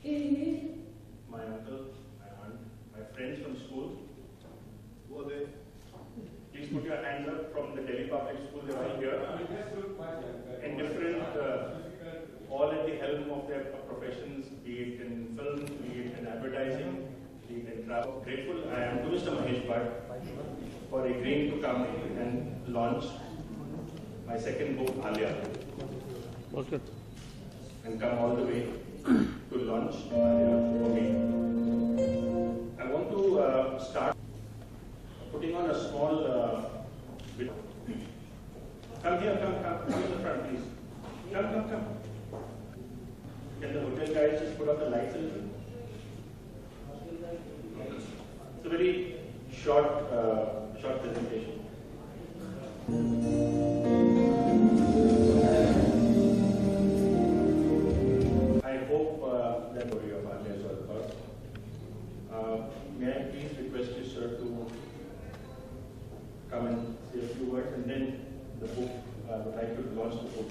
my uncle, my aunt, my friends from school. Who are they? Please put your hands up from the Delhi Public School. They are all here. In different, all at the helm of their professions, be it in film, be it in advertising, be it in travel. Grateful I am to Mr. Mahesh Bhatt for agreeing to come and launch my second book, Aaliya. Okay. And come all the way to launch Aaliya for me. I want to start putting on a small bit. Come here, come in the front, please. Come. Can the hotel guys just put on the lights a little? It's a very short presentation. I hope that story of Aaliya is all about. May I please request you, sir, to come and say a few words, and then the book, would like to launch the book.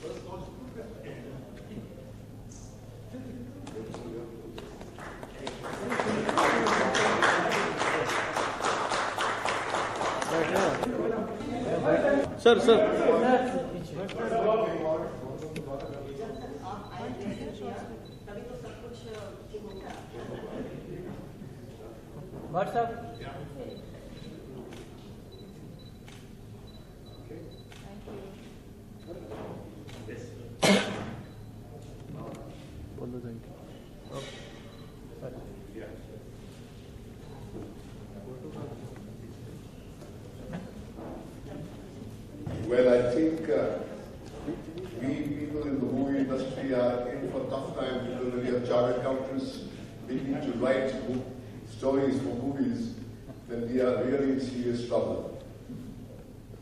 First launch the book. Sir. What's up? Well, I think we people in the movie industry are in for tough times because when we have chartered accountants, we need to write stories for movies, then we are really in serious trouble.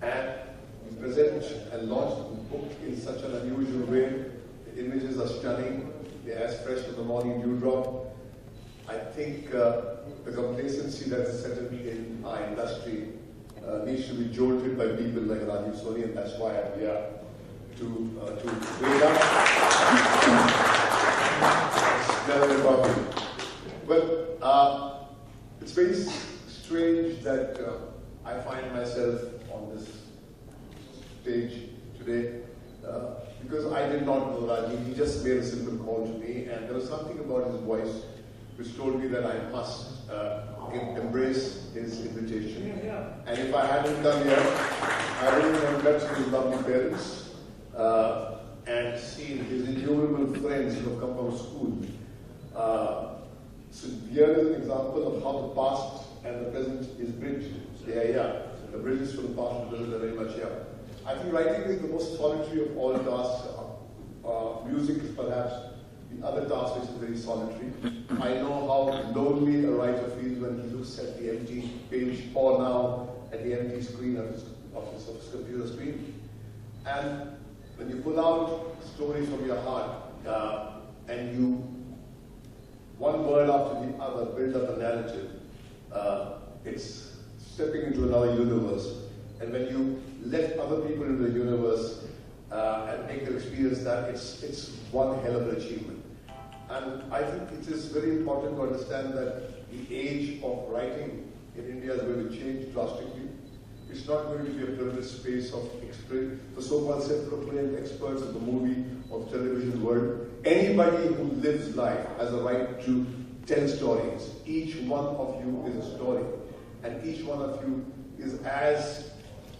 And we present and launch the book in such an unusual way. The images are stunning. They're as fresh as the morning dewdrop. I think the complacency that is settled in our industry needs to be jolted by people like Rajiv Soni, and that's why I'm here to wake up. Well, it's very strange that I find myself on this stage today because I did not know Rajiv. He just made a simple call to me, and there was something about his voice which told me that I must embrace his invitation. And if I hadn't come here, I wouldn't have met his lovely parents and seen his innumerable friends who have come from school. So here is an example of how the past and the present is bridged. They are here. The bridges from the past and the present are very much here. I think writing is the most solitary of all tasks. Music is perhaps the other task which is very solitary. I know how lonely a writer feels when he looks at the empty page or now at the empty screen of his computer screen. And when you pull out stories from your heart and you, one word after the other, build up a narrative, it's stepping into another universe. And when you let other people into the universe and make them experience that, it's one hell of an achievement. And I think it is very important to understand that the age of writing in India is going to change drastically. It's not going to be a privileged space of the so-called self-proclaimed experts of the movie or the television world. Anybody who lives life has a right to tell stories. Each one of you is a story. And each one of you is as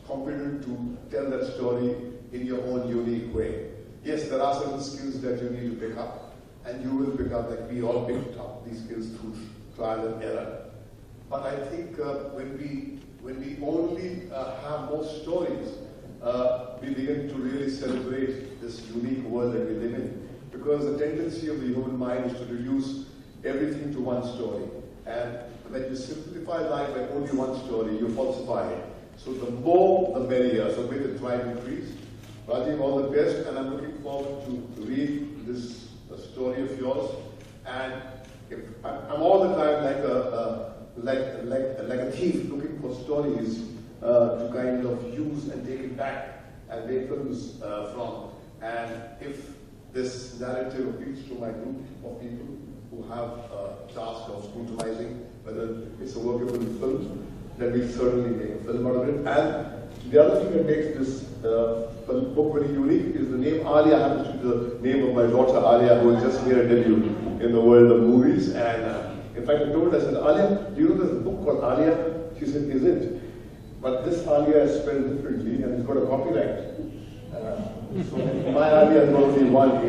competent to tell that story in your own unique way. Yes, there are certain skills that you need to pick up. And you will pick up, like we all picked up these skills through trial and error. But I think when we only have more stories, we begin to really celebrate this unique world that we live in. Because the tendency of the human mind is to reduce everything to one story. And when you simplify life by only one story, you falsify it. So the more, the merrier. So may the drive increase. Rajiv, all the best, and I'm looking forward to read this story of yours. And I'm all the time like a thief looking for stories to kind of use and take it back and make films from. And if this narrative appeals to my group of people who have a task of scrutinizing whether it's a workable film, then we certainly make a film out of it. And the other thing that makes this book very unique is the name Aaliya happens to be the name of my daughter Aaliya, who has just made a debut in the world of movies. And in fact, I told her, I said, Aaliya, do you know there's a book called Aaliya? She said, is it? But this Aaliya is spelled differently and it's got a copyright. So my Aaliya is only one A.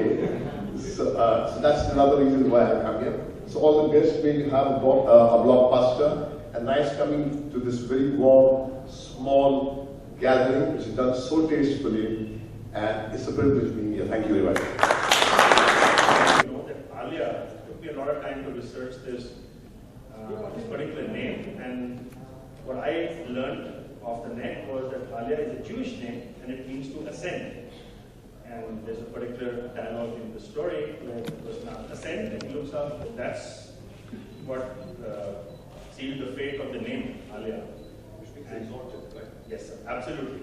So that's another reason why I come here. So all the best. May you have a blockbuster. And nice coming to this very warm, small gathering, which is done so tastefully. And it's a privilege being here. Thank you very much. You know that Aaliya, it took me a lot of time to research this particular name. And what I learned off the net was that Aaliya is a Jewish name and it means to ascend. And there's a particular dialogue in the story where the person ascends and he looks up. That's what sealed the fate of the name Aaliya. Which means exalted, right? Yes, sir, absolutely.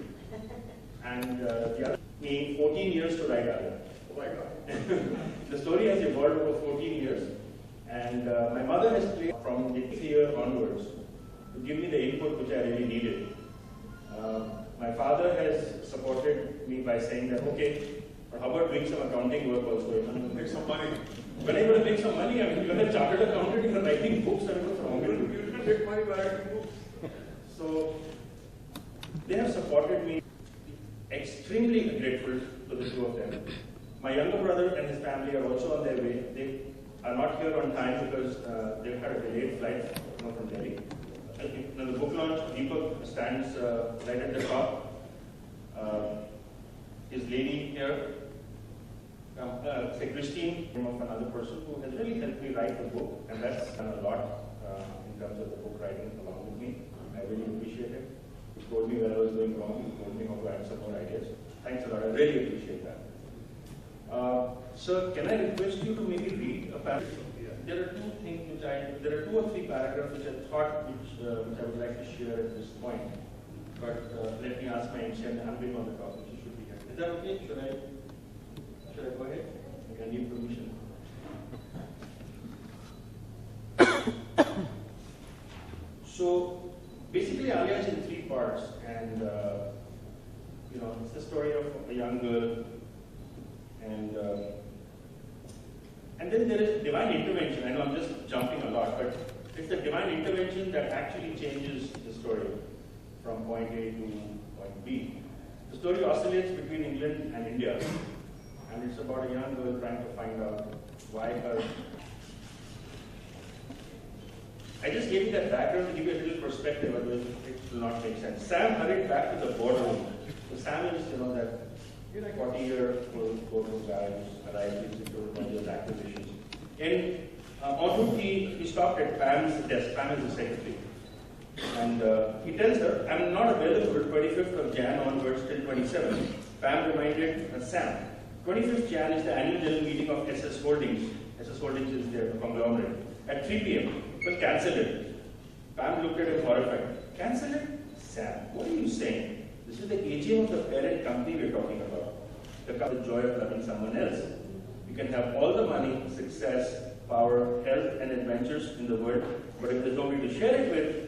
And the other, me 14 years to write Aaliya. Oh my God. The story has evolved over 14 years. And my mother has played from the 8th year onwards to give me the input which I really needed. My father has supported me by saying that, okay, how about doing some accounting work also? Make some money. When I'm going to make some money, I mean, you're a chartered accountant, you're writing books, I mean, what's wrong with you? You can make money by writing books. So, they have supported me. Extremely grateful to the two of them. My younger brother and his family are also on their way. They are not here on time because they've had a delayed flight from Delhi. Now the book launch, Deepak stands right at the top. His lady here, say Christine, name of another person who has really helped me write the book, and that's done a lot in terms of the book writing along with me. I really appreciate it. He told me where I was going wrong. He told me how to add some more ideas. Thanks a lot. I really appreciate that. Sir, can I request you to maybe read a paragraph? There are there are 2 or 3 paragraphs which I thought which I would like to share at this point. But let me ask my ancient. I'm being on the topic. She should be here. Is that okay? Should I go ahead? I need permission. So basically, Aaliya is in 3 parts, and you know, it's the story of a young girl, and then there is divine intervention. I know I'm just jumping a lot, but it's the divine intervention that actually changes the story from point A to point B. The story oscillates between England and India, and it's about a young girl trying to find out why her. I just gave you that background to give you a little perspective, otherwise it will not make sense. Sam hurried back to the boardroom. So Sam is, you know, that 40-year-old boardroom guy who's arrived into one of those acquisitions. And en route, he stopped at Pam's desk. Pam is the secretary. And he tells her, I'm not available 25th of Jan onwards till 27th. Pam reminded Sam, 25th Jan is the annual general meeting of SS Holdings. SS Holdings is their conglomerate. At 3 p.m. Well, cancel it. Pam looked at him horrified. Cancel it? Sam, what are you saying? This is the AGM of the parent company we're talking about. The joy of loving someone else. You can have all the money, success, power, health, and adventures in the world, but if there's nobody to share it with,